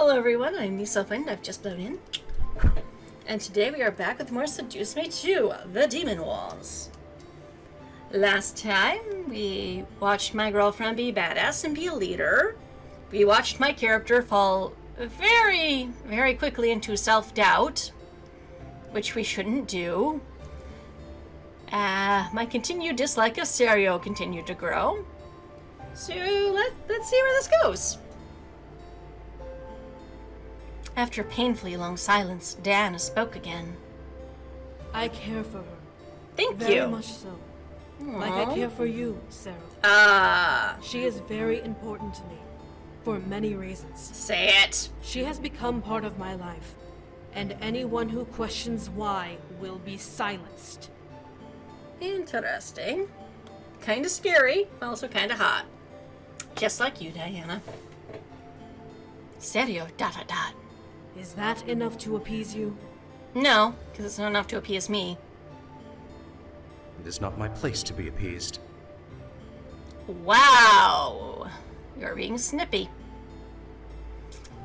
Hello everyone, I'm Lisa and I've just blown in. And today we are back with more Seduce Me 2, The Demon Wars. Last time, we watched my girlfriend be badass and be a leader. We watched my character fall very, very quickly into self-doubt, which we shouldn't do. My continued dislike of Serio continued to grow. So let's see where this goes. After a painfully long silence, Diana spoke again. I care for her. Thank you. Very much so. Aww. Like I care for you, Sarah. She is very important to me, for many reasons. Say it. She has become part of my life, and anyone who questions why will be silenced. Interesting. Kinda scary, also kinda hot. Just like you, Diana. Serio, ... Is that enough to appease you? No, because it's not enough to appease me. It is not my place to be appeased. Wow! You're being snippy.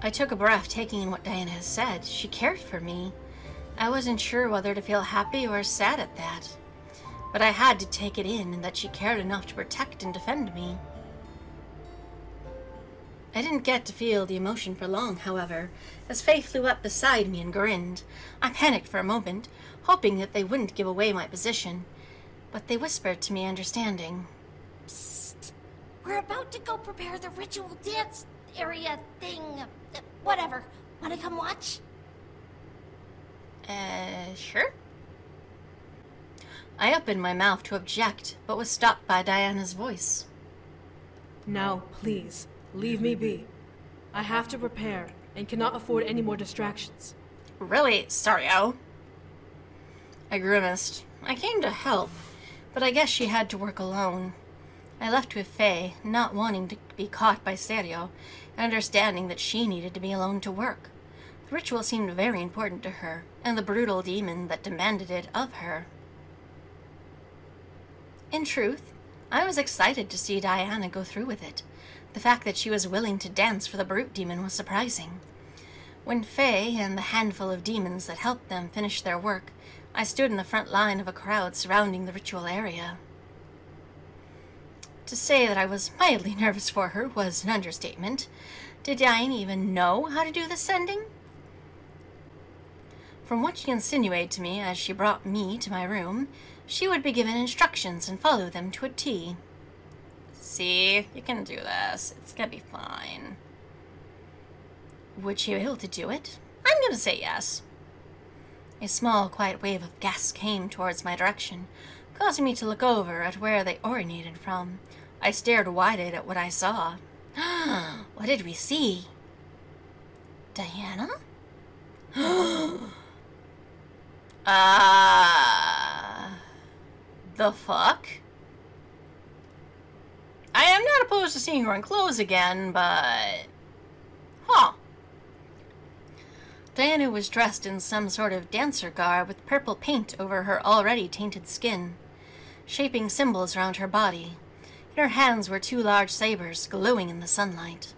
I took a breath, taking in what Diana has said. She cared for me. I wasn't sure whether to feel happy or sad at that. But I had to take it in, and that she cared enough to protect and defend me. I didn't get to feel the emotion for long, however, as Faye flew up beside me and grinned. I panicked for a moment, hoping that they wouldn't give away my position, but they whispered to me understanding. Psst. We're about to go prepare the ritual dance area thing. Whatever. Wanna come watch? Sure? I opened my mouth to object, but was stopped by Diana's voice. Now, please. Leave me be. I have to prepare, and cannot afford any more distractions. Really, Sario? I grimaced. I came to help, but I guess she had to work alone. I left with Faye, not wanting to be caught by Serio, and understanding that she needed to be alone to work. The ritual seemed very important to her, and the brutal demon that demanded it of her. In truth, I was excited to see Diana go through with it. The fact that she was willing to dance for the brute demon was surprising. When Faye and the handful of demons that helped them finish their work, I stood in the front line of a crowd surrounding the ritual area. To say that I was mildly nervous for her was an understatement. Did Diana even know how to do the sending? From what she insinuated to me as she brought me to my room, she would be given instructions and follow them to a T. See, you can do this. It's gonna be fine. Would she be able to do it? I'm gonna say yes. A small, quiet wave of gas came towards my direction, causing me to look over at where they originated from. I stared wide-eyed at what I saw. What did we see? Diana? The fuck? I am not opposed to seeing her in clothes again, but... Huh. Diana was dressed in some sort of dancer garb with purple paint over her already tainted skin, shaping symbols around her body. In her hands were two large sabers glowing in the sunlight.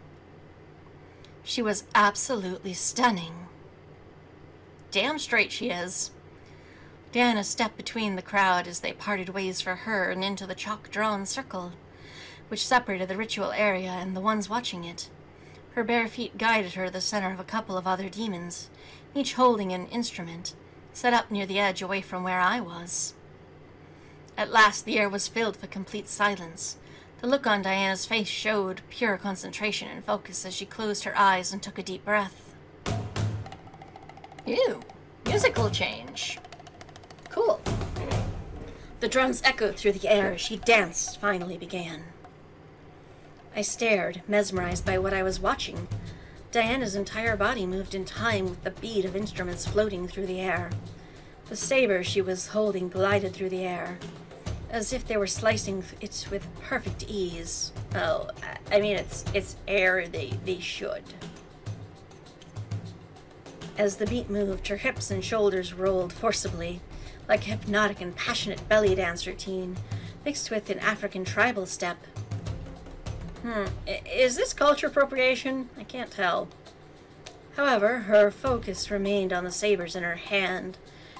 She was absolutely stunning. Damn straight she is. Diana stepped between the crowd as they parted ways for her and into the chalk-drawn circle, which separated the ritual area and the ones watching it. Her bare feet guided her to the center of a couple of other demons, each holding an instrument, set up near the edge away from where I was. At last the air was filled with complete silence. The look on Diana's face showed pure concentration and focus as she closed her eyes and took a deep breath. Ew, musical change. Cool. The drums echoed through the air as she danced finally began. I stared, mesmerized by what I was watching. Diana's entire body moved in time with the beat of instruments floating through the air. The saber she was holding glided through the air, as if they were slicing it with perfect ease. Oh, I mean, it's air, they should. As the beat moved, her hips and shoulders rolled forcibly, like a hypnotic and passionate belly dance routine, mixed with an African tribal step. Is this culture appropriation? I can't tell. However, her focus remained on the sabers in her hand,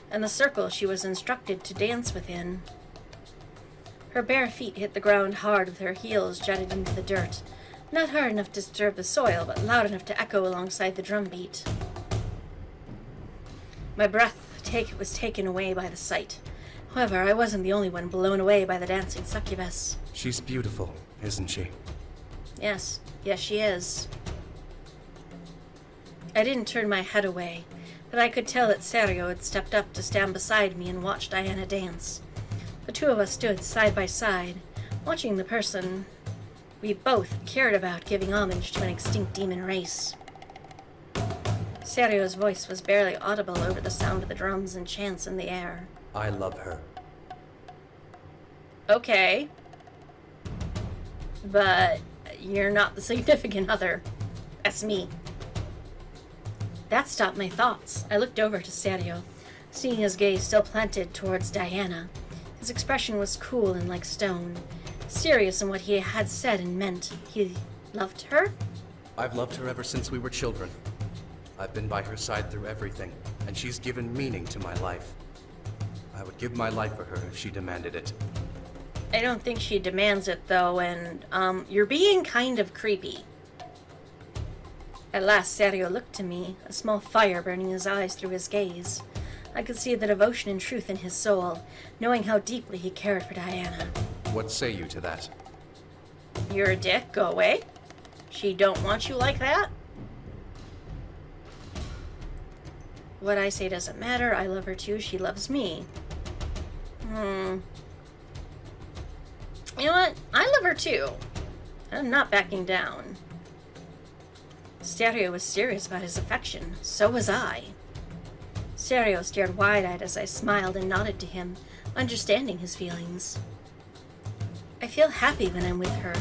and the circle she was instructed to dance within. Her bare feet hit the ground hard with her heels jutted into the dirt, not hard enough to disturb the soil, but loud enough to echo alongside the drum beat. My breath was taken away by the sight. However, I wasn't the only one blown away by the dancing succubus. She's beautiful, isn't she? Yes, she is. I didn't turn my head away, but I could tell that Serio had stepped up to stand beside me and watch Diana dance. The two of us stood side by side, watching the person we both cared about giving homage to an extinct demon race. Serio's voice was barely audible over the sound of the drums and chants in the air. I love her. Okay. But you're not the significant other. That's me. That stopped my thoughts. I looked over to Serio, seeing his gaze still planted towards Diana. His expression was cool and like stone, serious in what he had said and meant. He loved her? I've loved her ever since we were children. I've been by her side through everything, and she's given meaning to my life. I would give my life for her if she demanded it. I don't think she demands it, though, and, you're being kind of creepy. At last, Serio looked to me, a small fire burning his eyes through his gaze. I could see the devotion and truth in his soul, knowing how deeply he cared for Diana. What say you to that? You're a dick, go away. She don't want you like that? What I say doesn't matter, I love her too, she loves me. You know what? I love her too. I'm not backing down. Serio was serious about his affection. So was I. Serio stared wide-eyed as I smiled and nodded to him, understanding his feelings. I feel happy when I'm with her.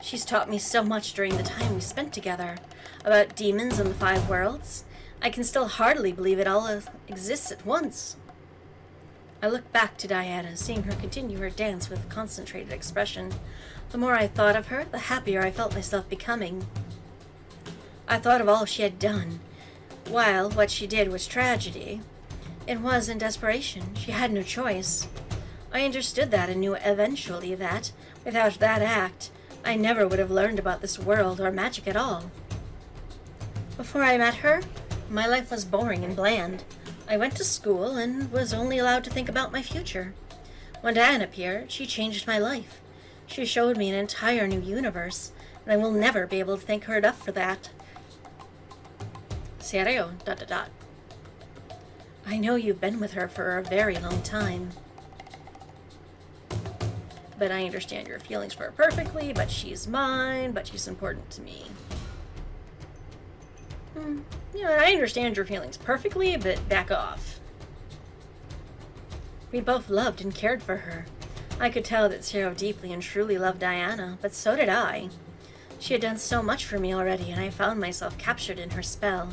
She's taught me so much during the time we spent together, about demons and the 5 worlds. I can still hardly believe it all exists at once. I looked back to Diana, seeing her continue her dance with concentrated expression. The more I thought of her, the happier I felt myself becoming. I thought of all she had done. While what she did was tragedy, it was in desperation. She had no choice. I understood that and knew eventually that, without that act, I never would have learned about this world or magic at all. Before I met her, my life was boring and bland. I went to school and was only allowed to think about my future. When Diane appeared, she changed my life. She showed me an entire new universe, and I will never be able to thank her enough for that. Serio, ... I know you've been with her for a very long time. But I understand your feelings for her perfectly, but she's mine, but she's important to me. You know, I understand your feelings perfectly, but back off. We both loved and cared for her. I could tell that Serio deeply and truly loved Diana, but so did I. She had done so much for me already, and I found myself captured in her spell.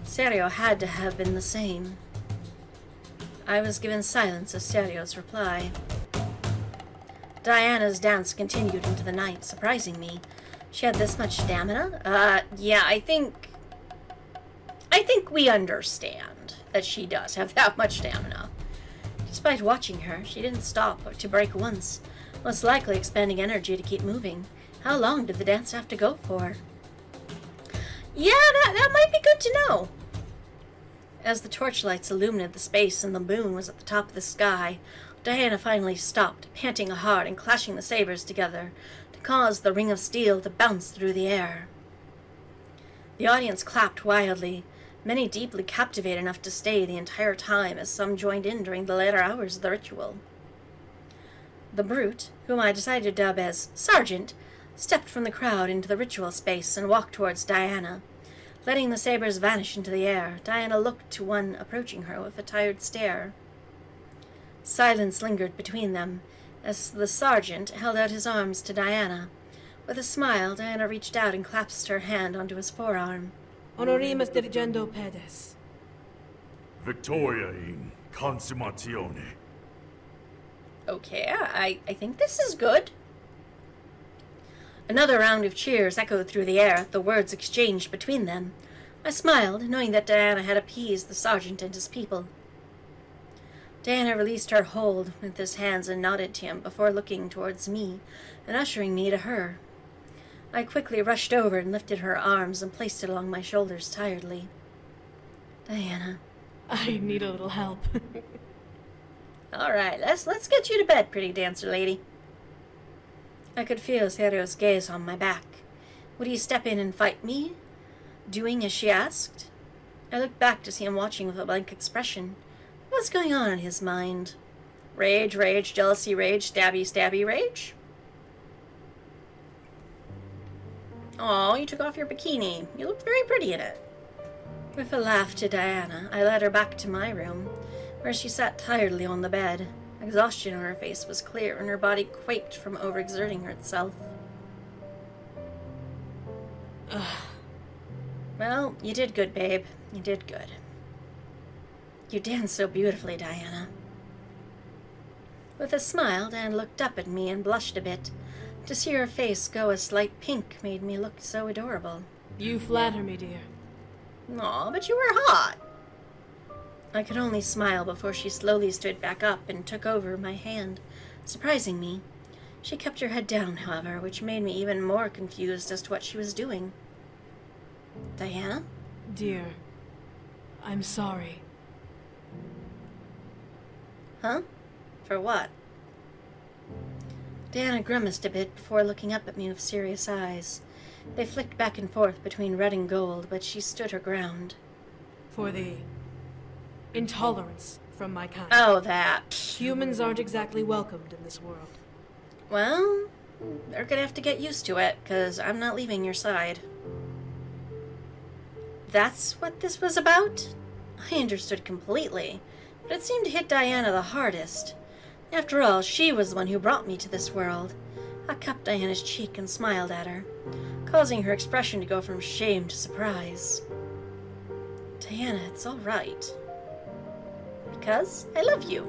Serio had to have been the same. I was given silence as Serio's reply. Diana's dance continued into the night, surprising me. She had this much stamina? Yeah, I think we understand that she does have that much stamina. Despite watching her, she didn't stop to break once, most likely expending energy to keep moving. How long did the dance have to go for? Yeah, that might be good to know. As the torchlights illuminated the space and the moon was at the top of the sky, Diana finally stopped, panting hard and clashing the sabers together to cause the ring of steel to bounce through the air. The audience clapped wildly, many deeply captivated enough to stay the entire time as some joined in during the later hours of the ritual. The brute, whom I decided to dub as Sergeant, stepped from the crowd into the ritual space and walked towards Diana. Letting the sabers vanish into the air, Diana looked to one approaching her with a tired stare. Silence lingered between them, as the sergeant held out his arms to Diana. With a smile, Diana reached out and clasped her hand onto his forearm. Honorimus dirigendo pedes. Victoria in consummatione. Okay, I think this is good. Another round of cheers echoed through the air, the words exchanged between them. I smiled, knowing that Diana had appeased the sergeant and his people. Diana released her hold with his hands and nodded to him before looking towards me and ushering me to her. I quickly rushed over and lifted her arms and placed it along my shoulders tiredly. Diana. I need a little help. All right, let's get you to bed, pretty dancer lady. I could feel Serio's gaze on my back. Would he step in and fight me, doing as she asked? I looked back to see him watching with a blank expression. What was going on in his mind? Rage, rage, jealousy, rage, stabby, stabby, rage? Oh, you took off your bikini. You looked very pretty in it. With a laugh to Diana, I led her back to my room, where she sat tiredly on the bed. Exhaustion on her face was clear, and her body quaked from overexerting herself. Well, you did good, babe. You did good. You danced so beautifully, Diana. With a smile, Dan looked up at me and blushed a bit. To see her face go a slight pink made me look so adorable. You flatter me, dear. Aw, but you were hot. I could only smile before she slowly stood back up and took over my hand, surprising me. She kept her head down, however, which made me even more confused as to what she was doing. Diana? Dear, I'm sorry. Huh? For what? Diana grimaced a bit before looking up at me with serious eyes. They flicked back and forth between red and gold, but she stood her ground. For the intolerance from my kind. Oh, that. Humans aren't exactly welcomed in this world. Well, they're gonna have to get used to it, 'cause I'm not leaving your side. That's what this was about? I understood completely, but it seemed to hit Diana the hardest. After all, she was the one who brought me to this world. I cupped Diana's cheek and smiled at her, causing her expression to go from shame to surprise. Diana, it's all right. Because I love you.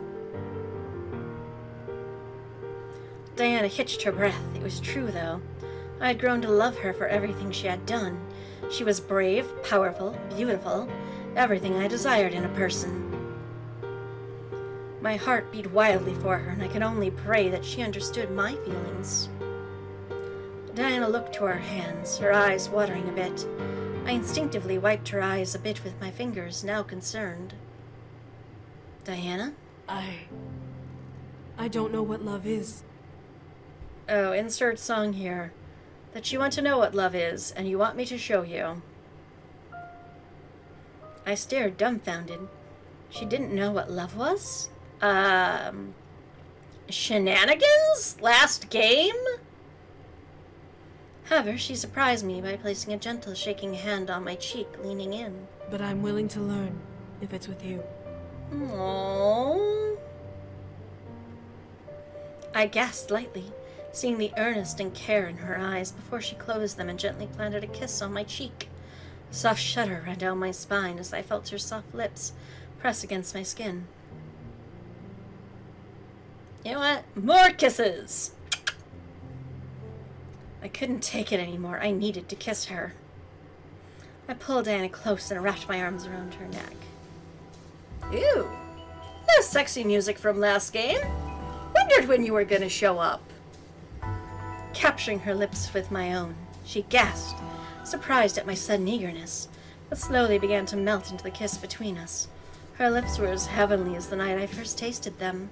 Diana hitched her breath. It was true, though. I had grown to love her for everything she had done. She was brave, powerful, beautiful, everything I desired in a person. My heart beat wildly for her, and I could only pray that she understood my feelings. Diana looked to her hands, her eyes watering a bit. I instinctively wiped her eyes a bit with my fingers, now concerned. Diana? I don't know what love is. Oh, insert song here. That you want to know what love is, and you want me to show you. I stared dumbfounded. She didn't know what love was? Shenanigans? Last game? However, she surprised me by placing a gentle shaking hand on my cheek, leaning in. But I'm willing to learn, if it's with you. Aww. I gasped lightly, seeing the earnest and care in her eyes before she closed them and gently planted a kiss on my cheek. A soft shudder ran down my spine as I felt her soft lips press against my skin. You know what? More kisses! I couldn't take it anymore. I needed to kiss her. I pulled Diana close and wrapped my arms around her neck. Ew! No sexy music from last game. Wondered when you were gonna show up. Capturing her lips with my own, she gasped, surprised at my sudden eagerness, but slowly began to melt into the kiss between us. Her lips were as heavenly as the night I first tasted them.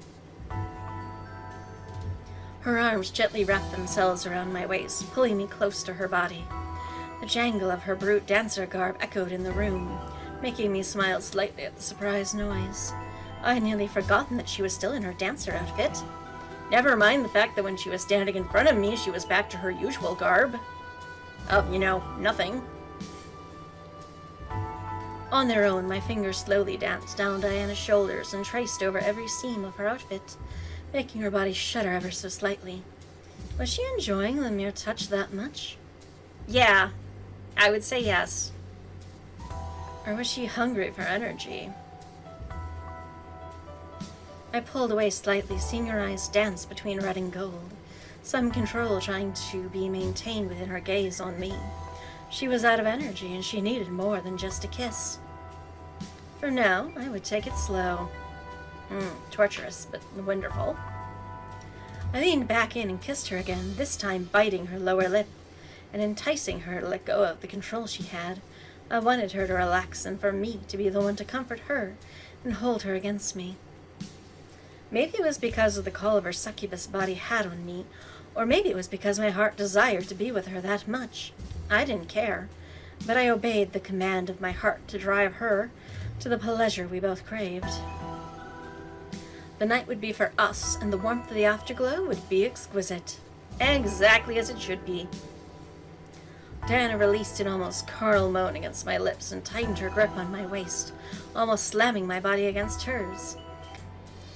Her arms gently wrapped themselves around my waist, pulling me close to her body. The jangle of her brute dancer garb echoed in the room, making me smile slightly at the surprise noise. I had nearly forgotten that she was still in her dancer outfit. Never mind the fact that when she was standing in front of me, she was back to her usual garb. Of, nothing. On their own, my fingers slowly danced down Diana's shoulders and traced over every seam of her outfit, making her body shudder ever so slightly. Was she enjoying the mere touch that much? Yeah, I would say yes. Or was she hungry for energy? I pulled away slightly, seeing her eyes dance between red and gold, some control trying to be maintained within her gaze on me. She was out of energy, and she needed more than just a kiss. For now, I would take it slow. Torturous, but wonderful. I leaned back in and kissed her again, this time biting her lower lip and enticing her to let go of the control she had. I wanted her to relax and for me to be the one to comfort her and hold her against me. Maybe it was because of the call her succubus body had on me, or maybe it was because my heart desired to be with her that much. I didn't care, but I obeyed the command of my heart to drive her to the pleasure we both craved. The night would be for us, and the warmth of the afterglow would be exquisite. Exactly as it should be. Diana released an almost carnal moan against my lips and tightened her grip on my waist, almost slamming my body against hers.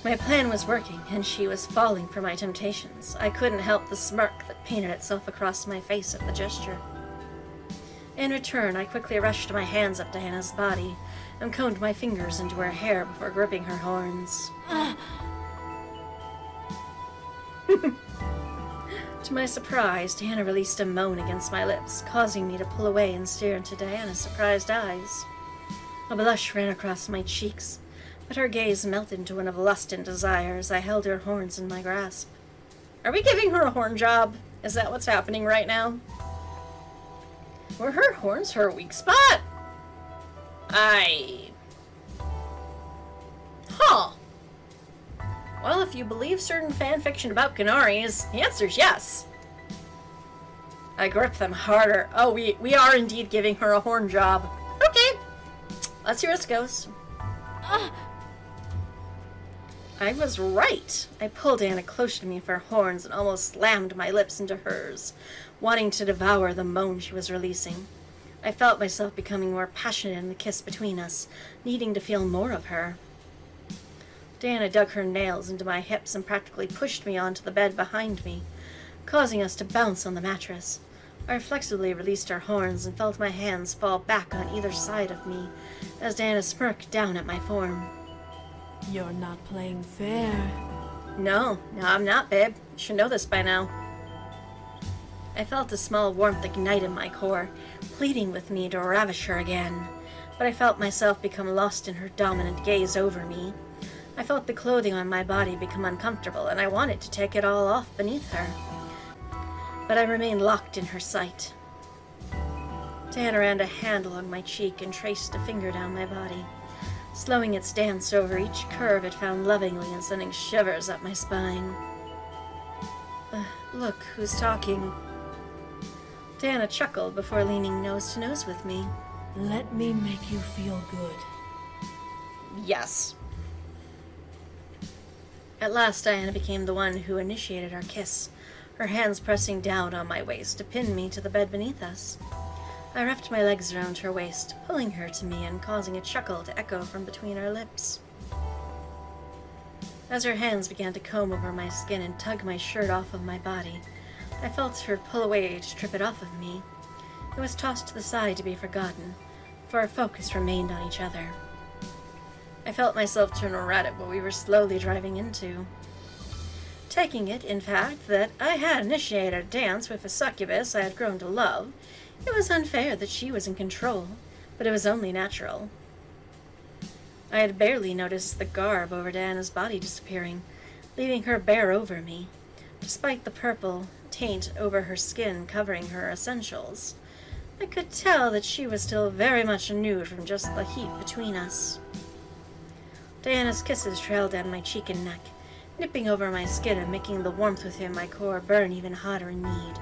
My plan was working, and she was falling for my temptations. I couldn't help the smirk that painted itself across my face at the gesture. In return, I quickly rushed my hands up Diana's body and combed my fingers into her hair before gripping her horns. To my surprise, Diana released a moan against my lips, causing me to pull away and stare into Diana's surprised eyes. A blush ran across my cheeks, but her gaze melted into one of lust and desire as I held her horns in my grasp. Are we giving her a horn job? Is that what's happening right now? Were her horns her weak spot? Huh. Well, if you believe certain fan fiction about Canaries, the answer's yes. I grip them harder. Oh, we are indeed giving her a horn job. Okay. Let's see where this goes. I was right. I pulled Anna close to me for her horns and almost slammed my lips into hers, wanting to devour the moan she was releasing. I felt myself becoming more passionate in the kiss between us, needing to feel more of her. Diana dug her nails into my hips and practically pushed me onto the bed behind me, causing us to bounce on the mattress. I reflexively released her horns and felt my hands fall back on either side of me as Diana smirked down at my form. You're not playing fair. No, I'm not, babe. You should know this by now. I felt a small warmth ignite in my core, pleading with me to ravish her again, but I felt myself become lost in her dominant gaze over me. I felt the clothing on my body become uncomfortable, and I wanted to take it all off beneath her. But I remained locked in her sight. Diana ran a hand along my cheek and traced a finger down my body, slowing its dance over each curve it found lovingly and sending shivers up my spine. Look, who's talking? Diana chuckled before leaning nose to nose with me. Let me make you feel good. Yes. At last, Diana became the one who initiated our kiss, her hands pressing down on my waist to pin me to the bed beneath us. I wrapped my legs around her waist, pulling her to me and causing a chuckle to echo from between our lips. As her hands began to comb over my skin and tug my shirt off of my body, I felt her pull away to strip it off of me. It was tossed to the side to be forgotten, for our focus remained on each other. I felt myself turn red at what we were slowly driving into. Taking it, in fact, that I had initiated a dance with a succubus I had grown to love, it was unfair that she was in control, but it was only natural. I had barely noticed the garb over Diana's body disappearing, leaving her bare over me, despite the purple taint over her skin covering her essentials. I could tell that she was still very much nude from just the heat between us. Diana's kisses trailed down my cheek and neck, nipping over my skin and making the warmth within my core burn even hotter in need.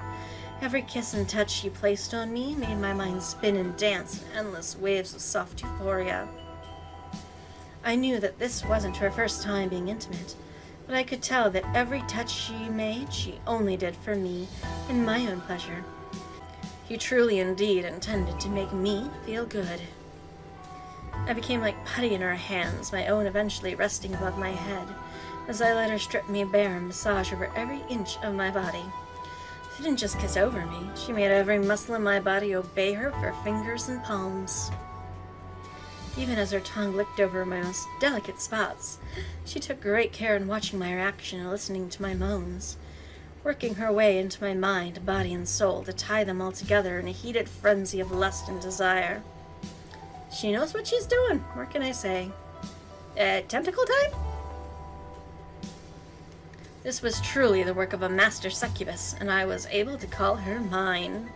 Every kiss and touch she placed on me made my mind spin and dance in endless waves of soft euphoria. I knew that this wasn't her first time being intimate, but I could tell that every touch she made, she only did for me and my own pleasure. He truly indeed intended to make me feel good. I became like putty in her hands, my own eventually resting above my head, as I let her strip me bare and massage over every inch of my body. She didn't just kiss over me, she made every muscle in my body obey her with her fingers and palms. Even as her tongue licked over my most delicate spots, she took great care in watching my reaction and listening to my moans. working her way into my mind, body, and soul to tie them all together in a heated frenzy of lust and desire. She knows what she's doing. What can I say? Tentacle time? This was truly the work of a master succubus, and I was able to call her mine.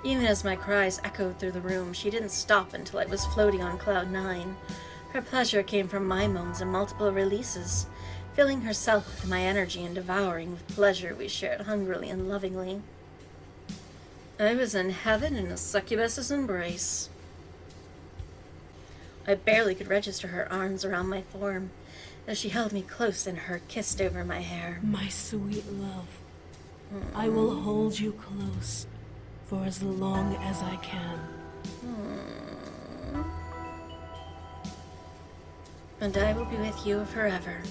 Even as my cries echoed through the room, she didn't stop until I was floating on cloud 9. Her pleasure came from my moans and multiple releases, filling herself with my energy and devouring with pleasure we shared hungrily and lovingly. I was in heaven in a succubus's embrace. I barely could register her arms around my form as she held me close and her kissed over my hair. My sweet love, I will hold you close for as long as I can. And I will be with you forever.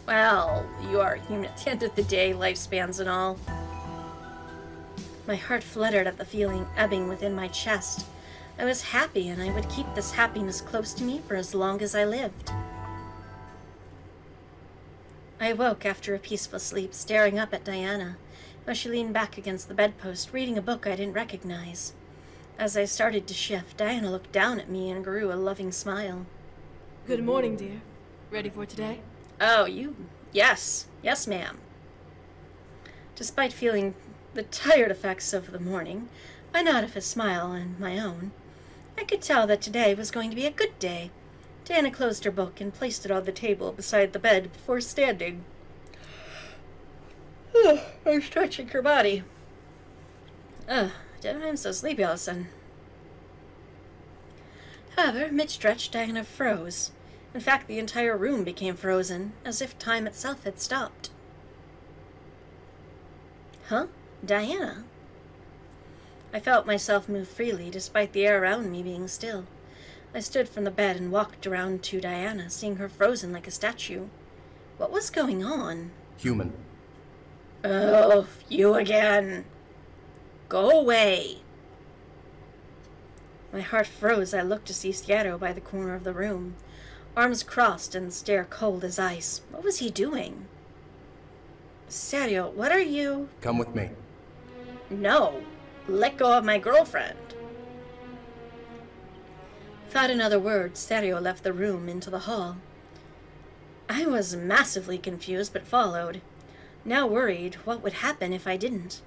Well, you are human at the end of the day, lifespans and all. My heart fluttered at the feeling ebbing within my chest. I was happy, and I would keep this happiness close to me for as long as I lived. I awoke after a peaceful sleep, staring up at Diana, as she leaned back against the bedpost, reading a book I didn't recognize. As I started to shift, Diana looked down at me and grew a loving smile. Good morning, dear. Ready for today? Oh, you... Yes. Yes, ma'am. Despite feeling the tired effects of the morning, I nodded with a smile on my own. I could tell that today was going to be a good day. Diana closed her book and placed it on the table beside the bed before standing. And stretching her body. I'm so sleepy all of a sudden. However, mid-stretch, Diana froze. In fact, the entire room became frozen, as if time itself had stopped. Huh? Diana? I felt myself move freely, despite the air around me being still. I stood from the bed and walked around to Diana, seeing her frozen like a statue. What was going on? Human. Oh, you again. Go away. My heart froze. I looked to see Sciarro by the corner of the room, arms crossed and stare cold as ice. What was he doing? Sciarro, what are you... Come with me. No. Let go of my girlfriend. Without another word, Sciarro left the room into the hall. I was massively confused, but followed. Now worried, what would happen if I didn't?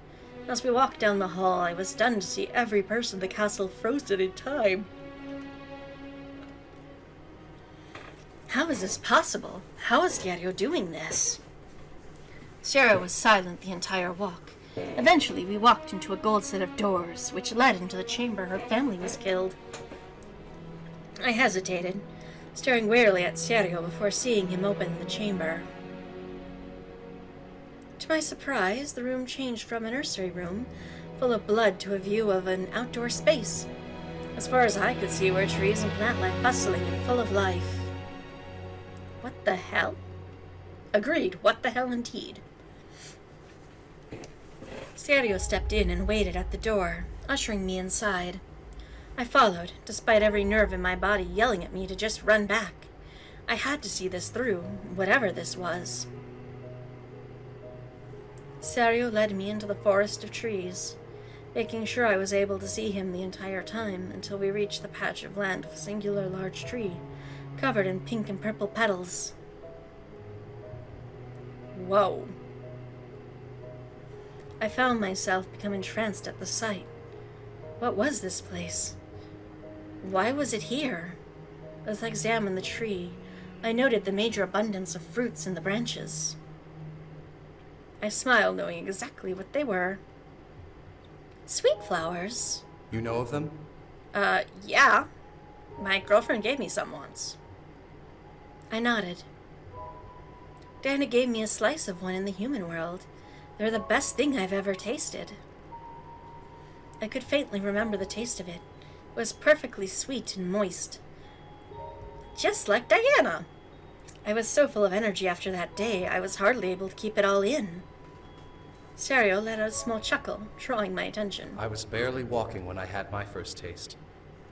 As we walked down the hall, I was stunned to see every person in the castle frozen in time. How is this possible? How is Sciarro doing this? Sciarro was silent the entire walk. Eventually, we walked into a gold set of doors, which led into the chamber her family was killed. I hesitated, staring warily at Sciarro before seeing him open the chamber. To my surprise, the room changed from a nursery room, full of blood, to a view of an outdoor space. As far as I could see were trees and plant life bustling and full of life. What the hell? Agreed, what the hell indeed. Sciarro stepped in and waited at the door, ushering me inside. I followed, despite every nerve in my body yelling at me to just run back. I had to see this through, whatever this was. Sciarro led me into the forest of trees, making sure I was able to see him the entire time until we reached the patch of land with a singular large tree, covered in pink and purple petals. Whoa. I found myself become entranced at the sight. What was this place? Why was it here? As I examined the tree, I noted the major abundance of fruits in the branches. I smiled, knowing exactly what they were. Sweet flowers. You know of them? Yeah. My girlfriend gave me some once. I nodded. Diana gave me a slice of one in the human world. They're the best thing I've ever tasted. I could faintly remember the taste of it. It was perfectly sweet and moist. Just like Diana. I was so full of energy after that day, I was hardly able to keep it all in. Sciarro let out a small chuckle, drawing my attention. I was barely walking when I had my first taste.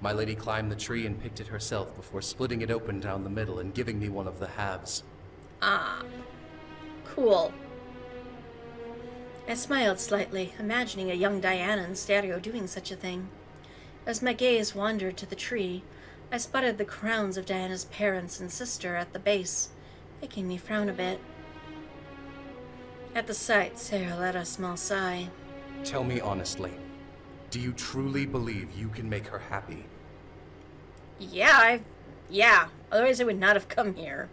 My lady climbed the tree and picked it herself before splitting it open down the middle and giving me one of the halves. Ah. Cool. I smiled slightly, imagining a young Diana and Stereo doing such a thing. As my gaze wandered to the tree, I spotted the crowns of Diana's parents and sister at the base, making me frown a bit. At the sight, Sarah let a small sigh. Tell me honestly, do you truly believe you can make her happy? Yeah, otherwise I would not have come here.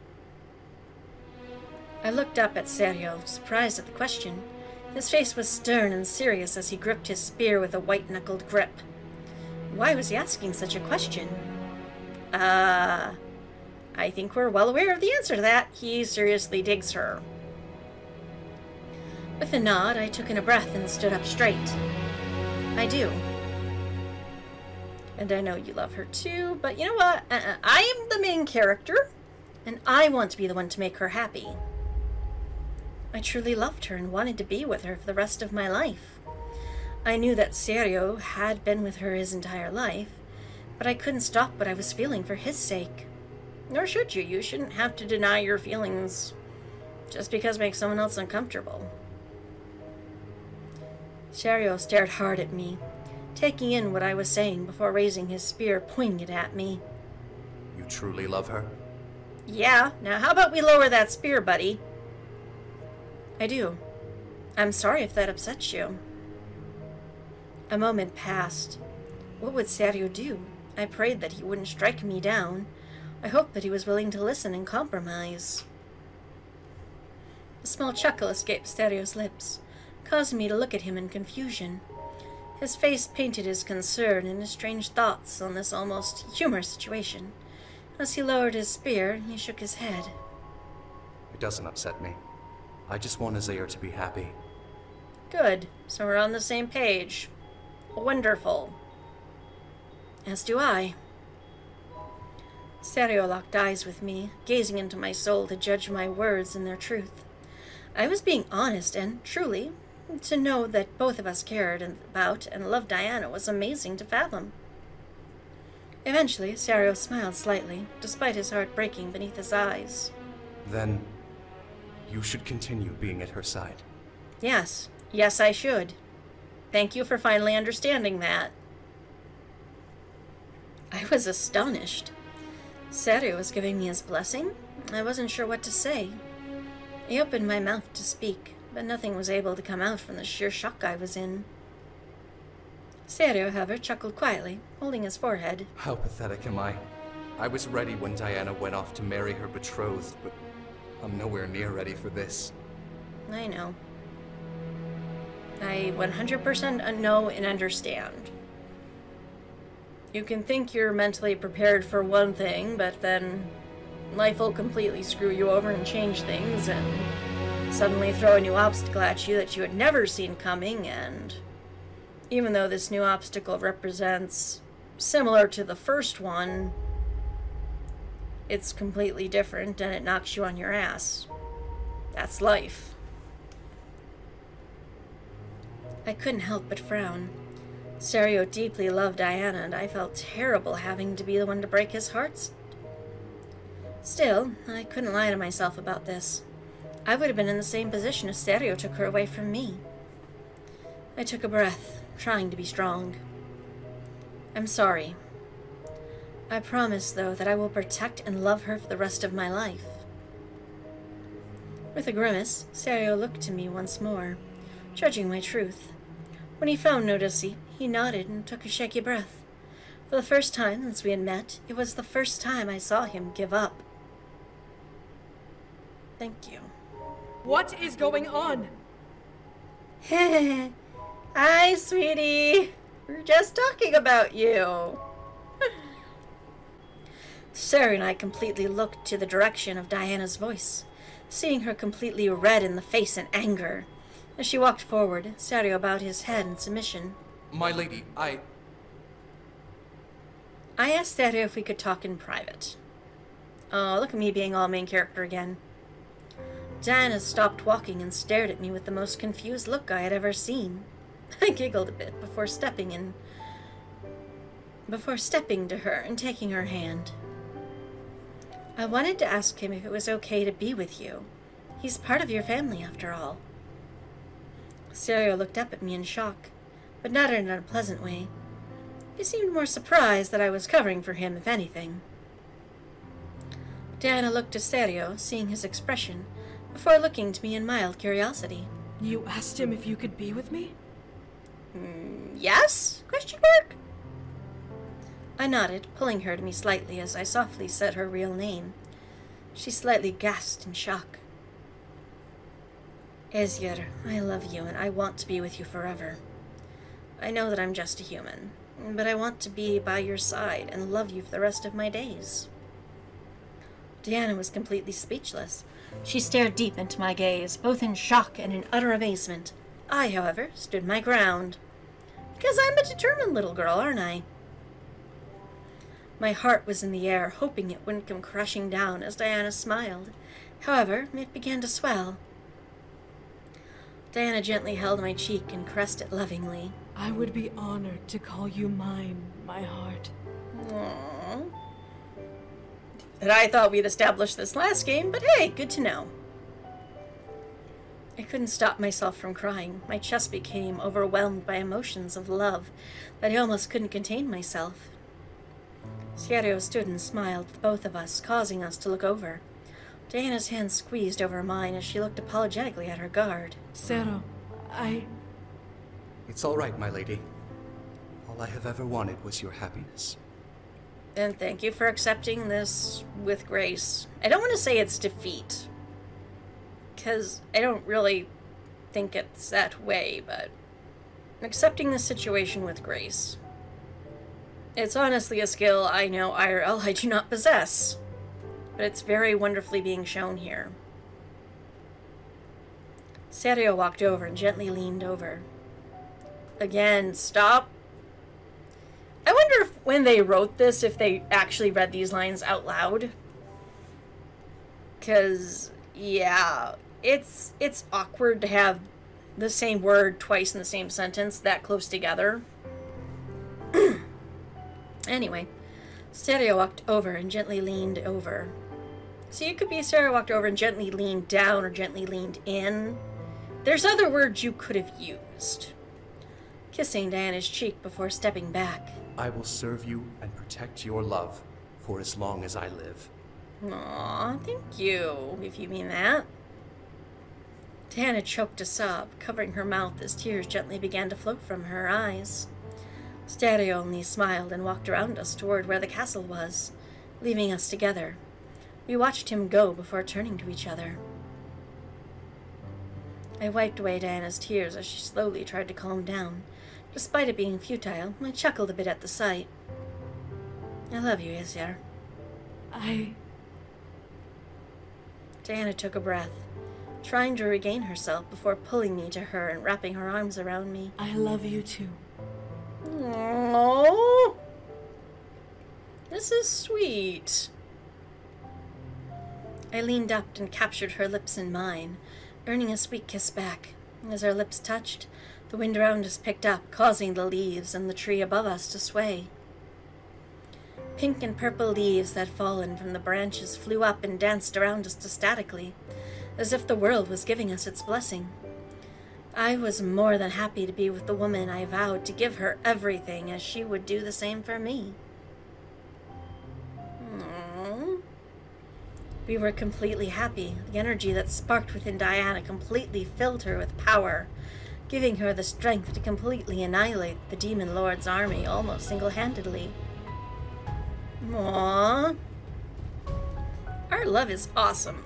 I looked up at Serio, surprised at the question. His face was stern and serious as he gripped his spear with a white-knuckled grip. Why was he asking such a question? I think we're well aware of the answer to that. He seriously digs her. With a nod, I took in a breath and stood up straight. I do. And I know you love her too, but you know what? I am the main character, and I want to be the one to make her happy. I truly loved her and wanted to be with her for the rest of my life. I knew that Serio had been with her his entire life, but I couldn't stop what I was feeling for his sake. Nor should you. You shouldn't have to deny your feelings just because it makes someone else uncomfortable. Serio stared hard at me, taking in what I was saying before raising his spear, pointing it at me. You truly love her? Yeah, now how about we lower that spear, buddy? I do. I'm sorry if that upsets you. A moment passed. What would Serio do? I prayed that he wouldn't strike me down. I hoped that he was willing to listen and compromise. A small chuckle escaped Serio's lips, causing me to look at him in confusion. His face painted his concern and his strange thoughts on this almost humorous situation. As he lowered his spear, he shook his head. It doesn't upset me. I just want Azir to be happy. Good. So we're on the same page. Wonderful. As do I. Serio locked eyes with me, gazing into my soul to judge my words and their truth. I was being honest, and truly, to know that both of us cared about and loved Diana was amazing to fathom. Eventually, Serio smiled slightly, despite his heart breaking beneath his eyes. Then, you should continue being at her side. Yes, I should. Thank you for finally understanding that. I was astonished. Serio was giving me his blessing? I wasn't sure what to say. I opened my mouth to speak, but nothing was able to come out from the sheer shock I was in. Serio, however, chuckled quietly, holding his forehead. How pathetic am I? I was ready when Diana went off to marry her betrothed, but I'm nowhere near ready for this. I know. I 100% know and understand. You can think you're mentally prepared for one thing, but then life will completely screw you over and change things, and suddenly throw a new obstacle at you that you had never seen coming, and even though this new obstacle represents similar to the first one, it's completely different and it knocks you on your ass. That's life. I couldn't help but frown. Serio deeply loved Diana, and I felt terrible having to be the one to break his heart. Still, I couldn't lie to myself about this. I would have been in the same position if Serio took her away from me. I took a breath, trying to be strong. I'm sorry. I promise, though, that I will protect and love her for the rest of my life. With a grimace, Serio looked to me once more, judging my truth. When he found no deceit, he nodded and took a shaky breath. For the first time since we had met, it was the first time I saw him give up. Thank you. What is going on? Hi, sweetie. We're just talking about you. Sarah and I completely looked to the direction of Diana's voice, seeing her completely red in the face in anger. As she walked forward, Serio bowed his head in submission. My lady, I asked Serio if we could talk in private. Oh, look at me being all main character again. Diana stopped walking and stared at me with the most confused look I had ever seen. I giggled a bit before stepping to her and taking her hand. I wanted to ask him if it was okay to be with you. He's part of your family, after all. Serio looked up at me in shock, but not in an unpleasant way. He seemed more surprised that I was covering for him, if anything. Diana looked to Serio, seeing his expression, before looking to me in mild curiosity. You asked him if you could be with me? Yes? Question mark? I nodded, pulling her to me slightly as I softly said her real name. She slightly gasped in shock. Ezir, I love you and I want to be with you forever. I know that I'm just a human, but I want to be by your side and love you for the rest of my days. Diana was completely speechless. She stared deep into my gaze, both in shock and in utter amazement. I, however, stood my ground. Because I'm a determined little girl, aren't I? My heart was in the air, hoping it wouldn't come crashing down as Diana smiled. However, it began to swell. Diana gently held my cheek and caressed it lovingly. I would be honored to call you mine, my heart. Aww. And I thought we'd established this last game, but hey, good to know. I couldn't stop myself from crying. My chest became overwhelmed by emotions of love that I almost couldn't contain myself. Serio stood and smiled with both of us, causing us to look over. Diana's hand squeezed over mine as she looked apologetically at her guard. Zero, It's all right, my lady. All I have ever wanted was your happiness. And thank you for accepting this with grace. I don't want to say it's defeat, because I don't really think it's that way, but accepting the situation with grace. It's honestly a skill I know IRL I do not possess, but it's very wonderfully being shown here. Serio walked over and gently leaned over. Again, stop. I wonder if when they wrote this, if they actually read these lines out loud. Because, yeah, it's awkward to have the same word twice in the same sentence that close together. Anyway, Serio walked over and gently leaned over. So it could be Serio walked over and gently leaned down or gently leaned in. There's other words you could have used. Kissing Diana's cheek before stepping back. I will serve you and protect your love for as long as I live. Aw, thank you, if you mean that. Diana choked a sob, covering her mouth as tears gently began to flow from her eyes. Serio only smiled and walked around us toward where the castle was, leaving us together. We watched him go before turning to each other. I wiped away Diana's tears as she slowly tried to calm down. Despite it being futile, I chuckled a bit at the sight. I love you, Ezir. Diana took a breath, trying to regain herself before pulling me to her and wrapping her arms around me. I love you too. Aww. This is sweet. I leaned up and captured her lips in mine, earning a sweet kiss back. As our lips touched, the wind around us picked up, causing the leaves and the tree above us to sway. Pink and purple leaves that had fallen from the branches flew up and danced around us ecstatically, as if the world was giving us its blessing. I was more than happy to be with the woman I vowed to give her everything, as she would do the same for me. Aww. We were completely happy. The energy that sparked within Diana completely filled her with power, giving her the strength to completely annihilate the Demon Lord's army almost single-handedly. Aww. Our love is awesome.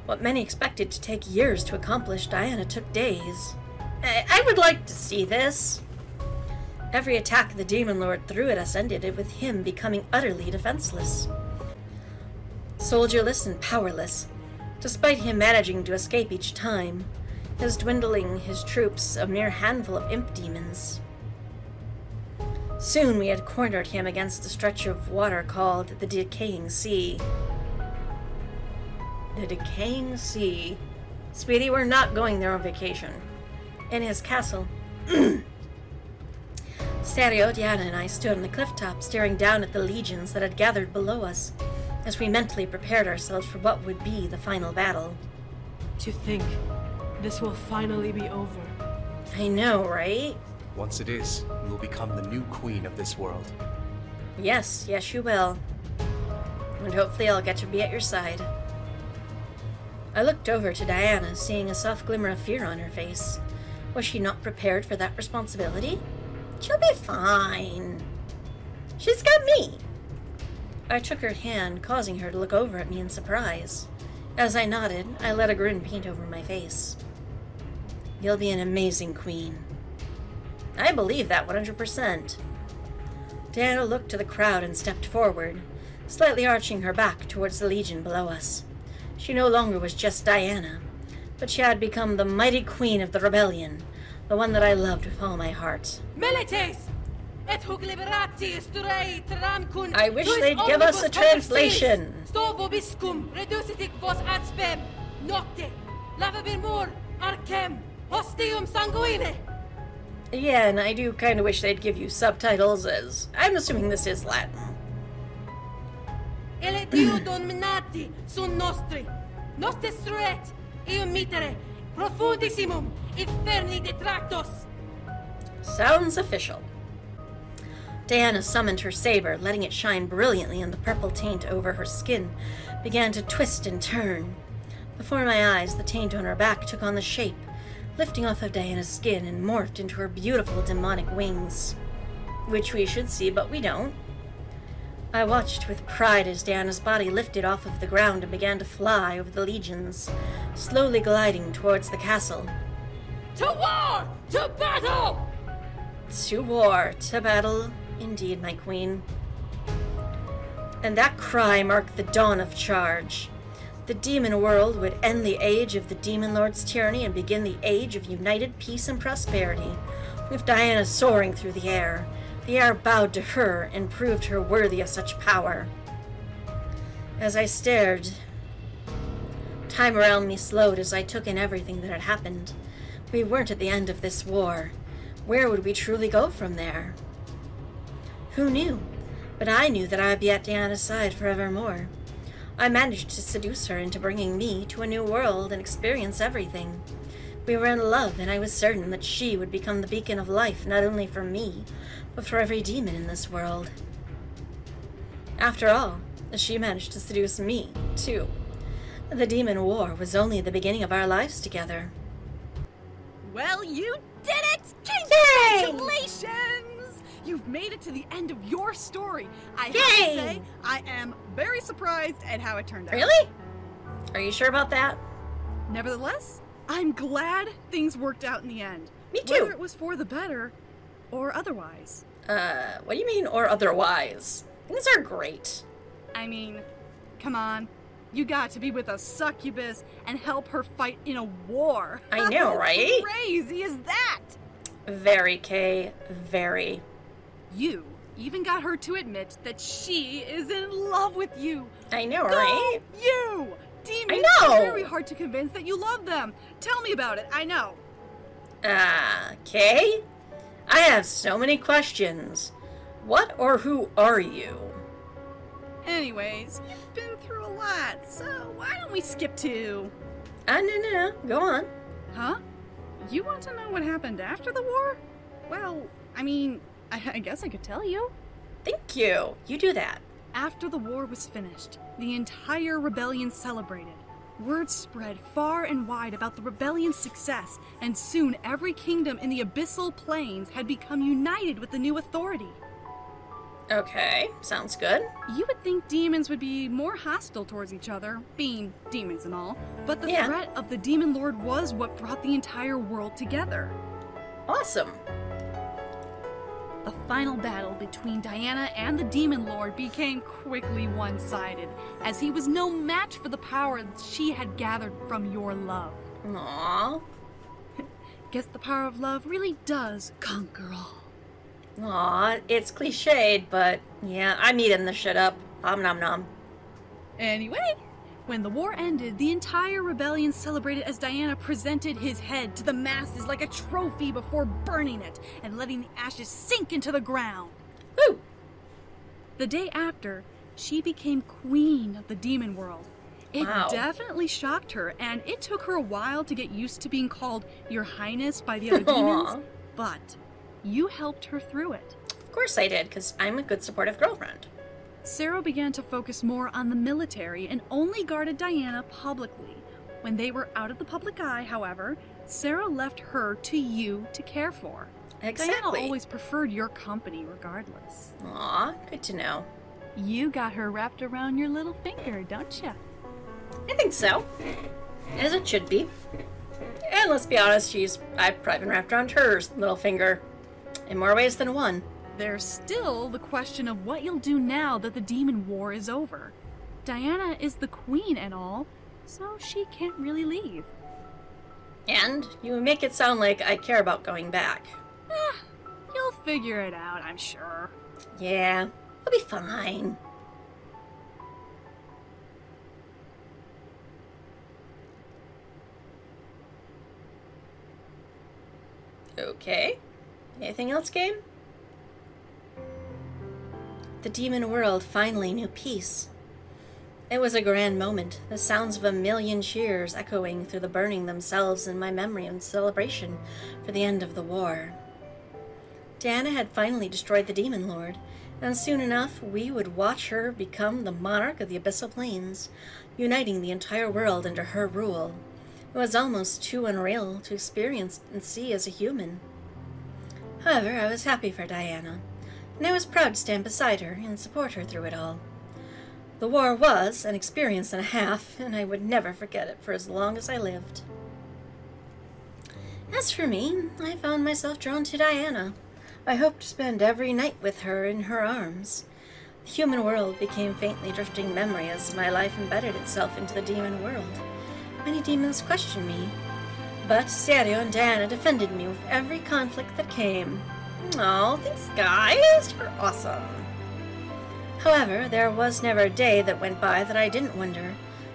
What many expected to take years to accomplish, Diana took days. I would like to see this. Every attack the Demon Lord threw at us ended with him becoming utterly defenseless. Soldierless and powerless, despite him managing to escape each time, his dwindling his troops a mere handful of imp demons. Soon we had cornered him against a stretch of water called the Decaying Sea. The Decaying Sea. Sweetie, we're not going there on vacation. In his castle. Serio, Diana, and I stood on the cliff top staring down at the legions that had gathered below us, as we mentally prepared ourselves for what would be the final battle. To think this will finally be over. I know, right? Once it is, you will become the new queen of this world. Yes, you will. And hopefully I'll get to be at your side. I looked over to Diana, seeing a soft glimmer of fear on her face. Was she not prepared for that responsibility? She'll be fine. She's got me. I took her hand, causing her to look over at me in surprise. As I nodded, I let a grin paint over my face. You'll be an amazing queen. I believe that 100%. Diana looked to the crowd and stepped forward, slightly arching her back towards the legion below us. She no longer was just Diana, but she had become the mighty queen of the rebellion, the one that I loved with all my heart. Milites! I wish they'd give us a translation. Yeah, and I do kind of wish they'd give you subtitles, as I'm assuming this is Latin. Sounds official. Diana summoned her saber, letting it shine brilliantly in the purple taint over her skin, began to twist and turn. Before my eyes, the taint on her back took on the shape, lifting off of Diana's skin and morphed into her beautiful demonic wings. Which we should see, but we don't. I watched with pride as Diana's body lifted off of the ground and began to fly over the legions, slowly gliding towards the castle. To war! To battle! To war, to battle, indeed, my queen. And that cry marked the dawn of charge. The demon world would end the age of the demon lord's tyranny and begin the age of united peace and prosperity, with Diana soaring through the air. The air bowed to her and proved her worthy of such power. As I stared, time around me slowed as I took in everything that had happened. We weren't at the end of this war. Where would we truly go from there? Who knew? But I knew that I would be at Diana's side forevermore. I managed to seduce her into bringing me to a new world and experience everything. We were in love, and I was certain that she would become the beacon of life not only for me, but for every demon in this world. After all, she managed to seduce me, too. The demon war was only the beginning of our lives together. Well, you did it! Congratulations! You've made it to the end of your story. I have to say, I am very surprised at how it turned out. Really? Are you sure about that? Nevertheless, I'm glad things worked out in the end. Me too. Whether it was for the better or otherwise. What do you mean, or otherwise? Things are great. I mean, come on. You got to be with a succubus and help her fight in a war. I know, How right? crazy is that? Very, Kay. Very. You even got her to admit that she is in love with you. I know, Go right? you! Demons I know! are very hard to convince that you love them. Tell me about it, I know. Kay? I have so many questions. What or who are you? Anyways, you've been through a lot, so why don't we skip to... No. Go on. Huh? You want to know what happened after the war? Well, I mean, I guess I could tell you. Thank you. You do that. After the war was finished, the entire rebellion celebrated. Word spread far and wide about the rebellion's success, and soon every kingdom in the Abyssal Plains had become united with the new authority. Okay, sounds good. You would think demons would be more hostile towards each other, being demons and all, but the threat of the Demon Lord was what brought the entire world together. Awesome. The final battle between Diana and the Demon Lord became quickly one-sided, as he was no match for the power that she had gathered from your love. Aww. Guess the power of love really does conquer all. Aw, it's cliched, but yeah, I'm eating this shit up. Om nom nom. Anyway, when the war ended, the entire rebellion celebrated as Diana presented his head to the masses like a trophy before burning it and letting the ashes sink into the ground. Woo! The day after, she became queen of the demon world, It definitely shocked her, and it took her a while to get used to being called Your Highness by the other demons, but you helped her through it. Of course I did, because I'm a good supportive girlfriend. Sarah began to focus more on the military and only guarded Diana publicly. When they were out of the public eye, however, Sarah left her to you to care for. Exactly. Diana always preferred your company regardless. Aw, good to know. You got her wrapped around your little finger, don't you? I think so. As it should be. And let's be honest, I've probably been wrapped around her little finger in more ways than one. There's still the question of what you'll do now that the demon war is over. Diana is the queen and all, so she can't really leave. And you make it sound like I care about going back. You'll figure it out, I'm sure. Yeah, we'll be fine. Okay. Anything else, game? The demon world finally knew peace. It was a grand moment, the sounds of a million cheers echoing through the burning themselves in my memory in celebration for the end of the war. Diana had finally destroyed the Demon Lord, and soon enough we would watch her become the monarch of the Abyssal Plains, uniting the entire world under her rule. It was almost too unreal to experience and see as a human. However, I was happy for Diana, and I was proud to stand beside her and support her through it all. The war was an experience and a half, and I would never forget it for as long as I lived. As for me, I found myself drawn to Diana. I hoped to spend every night with her in her arms. The human world became faintly drifting memory as my life embedded itself into the demon world. Many demons questioned me, but Serio and Diana defended me with every conflict that came. Oh, thanks guys, you're awesome. However, there was never a day that went by that I didn't wonder,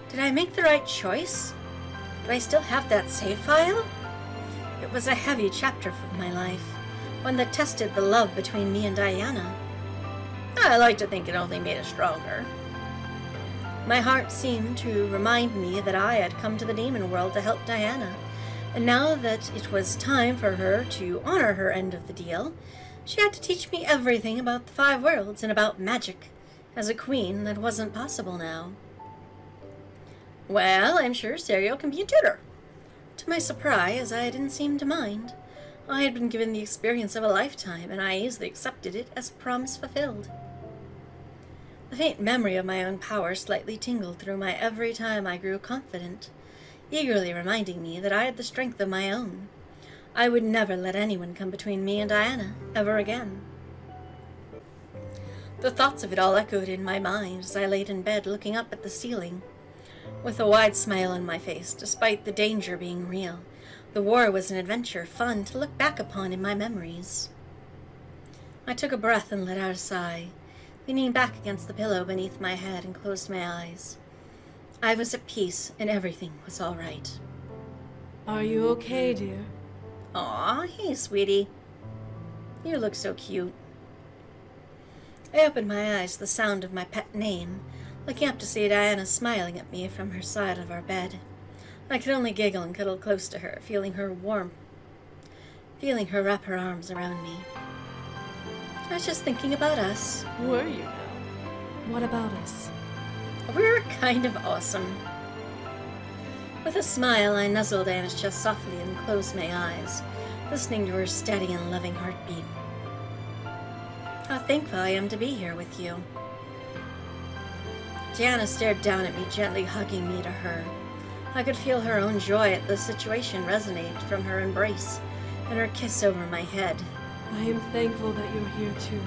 did I make the right choice? Do I still have that save file? It was a heavy chapter of my life, one that tested the love between me and Diana. I like to think it only made us stronger. My heart seemed to remind me that I had come to the demon world to help Diana, and now that it was time for her to honor her end of the deal, she had to teach me everything about the 5 worlds and about magic. As a queen, that wasn't possible now. Well, I'm sure Serio can be a tutor. To my surprise, I didn't seem to mind. I had been given the experience of a lifetime, and I easily accepted it as a promise fulfilled. The faint memory of my own power slightly tingled through my every time I grew confident, eagerly reminding me that I had the strength of my own. I would never let anyone come between me and Diana, ever again. The thoughts of it all echoed in my mind as I laid in bed looking up at the ceiling. With a wide smile on my face, despite the danger being real, the war was an adventure fun to look back upon in my memories. I took a breath and let out a sigh, leaning back against the pillow beneath my head and closed my eyes. I was at peace and everything was all right. Are you okay, dear? Aw, hey, sweetie. You look so cute. I opened my eyes to the sound of my pet name, looking up to see Diana smiling at me from her side of our bed. I could only giggle and cuddle close to her, feeling her wrap her arms around me. I was just thinking about us. Were you now? What about us? We're kind of awesome. With a smile, I nuzzled Diana's chest softly and closed my eyes, listening to her steady and loving heartbeat. How thankful I am to be here with you. Diana stared down at me, gently hugging me to her. I could feel her own joy at the situation resonate from her embrace and her kiss over my head. I am thankful that you're here too.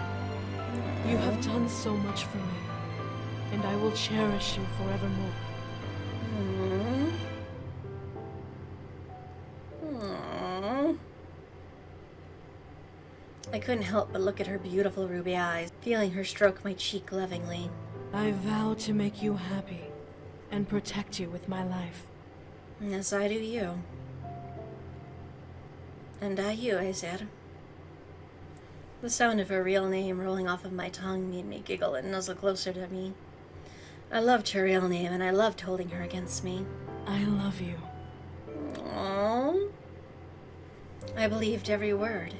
You have done so much for me, and I will cherish you forevermore. Aww. Aww. I couldn't help but look at her beautiful ruby eyes, feeling her stroke my cheek lovingly. I vow to make you happy and protect you with my life. As I do you. And I you, I said. The sound of her real name rolling off of my tongue made me giggle and nuzzle closer to me. I loved her real name, and I loved holding her against me. I love you. Aww. I believed every word.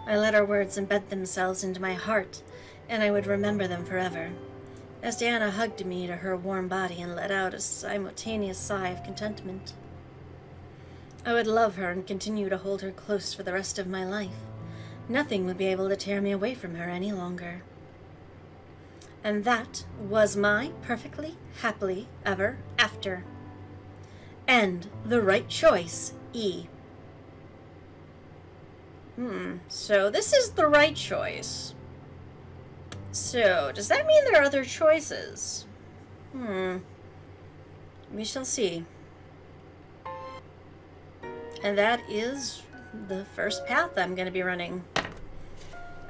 I let her words embed themselves into my heart, and I would remember them forever. As Diana hugged me to her warm body and let out a simultaneous sigh of contentment. I would love her and continue to hold her close for the rest of my life. Nothing would be able to tear me away from her any longer. And that was my perfectly, happily, ever after. And the right choice, E. So this is the right choice. So, does that mean there are other choices? We shall see. And that is the first path I'm going to be running.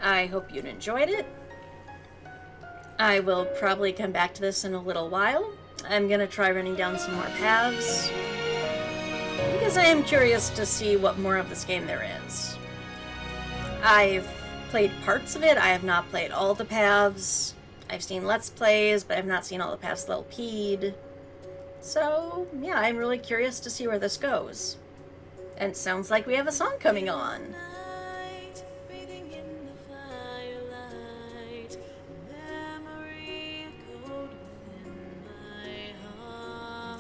I hope you enjoyed it. I will probably come back to this in a little while. I'm going to try running down some more paths, because I am curious to see what more of this game there is. I've played parts of it. I have not played all the paths. I've seen Let's Plays, but I've not seen all the paths LP'd. So, yeah, I'm really curious to see where this goes. And it sounds like we have a song coming on.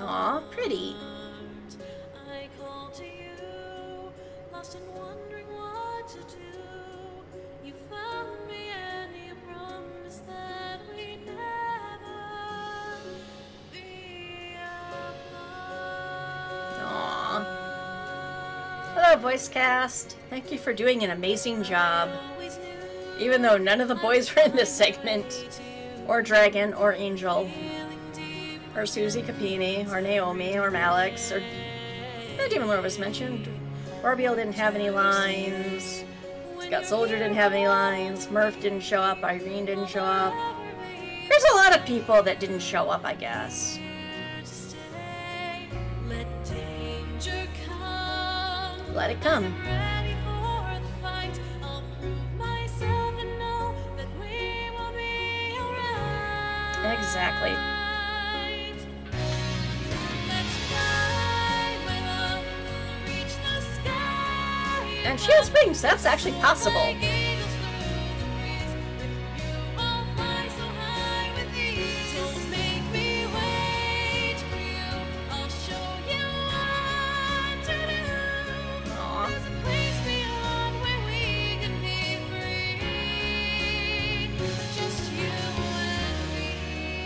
Aw, pretty. Hello, voice cast. Thank you for doing an amazing job. Even though none of the boys were in this segment, or Dragon, or Angel, or Susie Capini, or Naomi, or Malix, or Demon Lord was mentioned. Orbeal didn't have any lines. Scott Soldier didn't have any lines. Murph didn't show up. Irene didn't show up. There's a lot of people that didn't show up, I guess. Let it come. Exactly. And she has wings, so that's actually possible.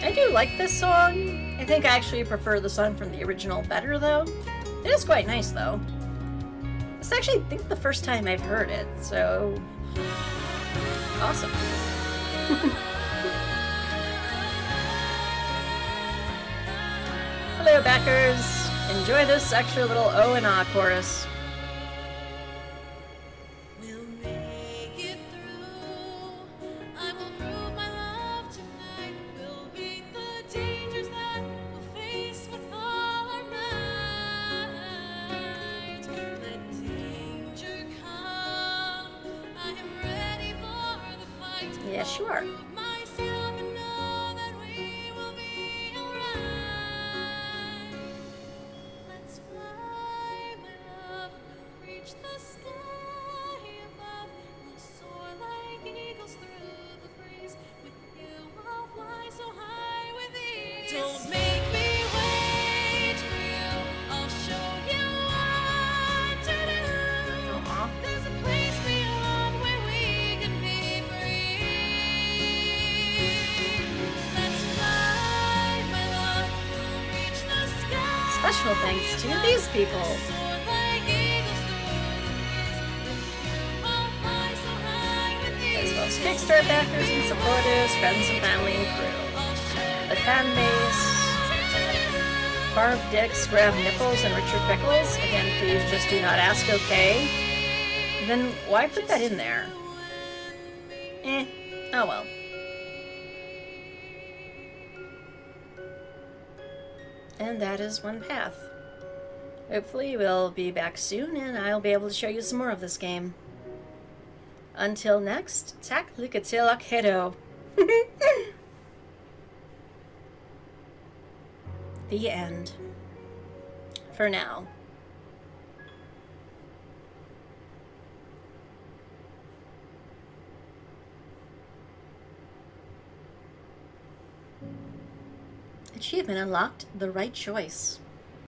I do like this song. I think I actually prefer the song from the original better, though. It is quite nice, though. It's actually, I think, the first time I've heard it, so... awesome. Hello, backers. Enjoy this extra little O and Ah chorus. Yes, you are. Special thanks to these people. As well as Kickstarter backers and supporters, friends and family and crew. The fan base. Barb Dix, Grab Nipples, and Richard Pickles. Again, please just do not ask, okay? Then why put that in there? Oh well. And that is one path. Hopefully we'll be back soon and I'll be able to show you some more of this game. Until next, Tak Lukatilak Hedo. The end. For now. Achievement unlocked, the right choice.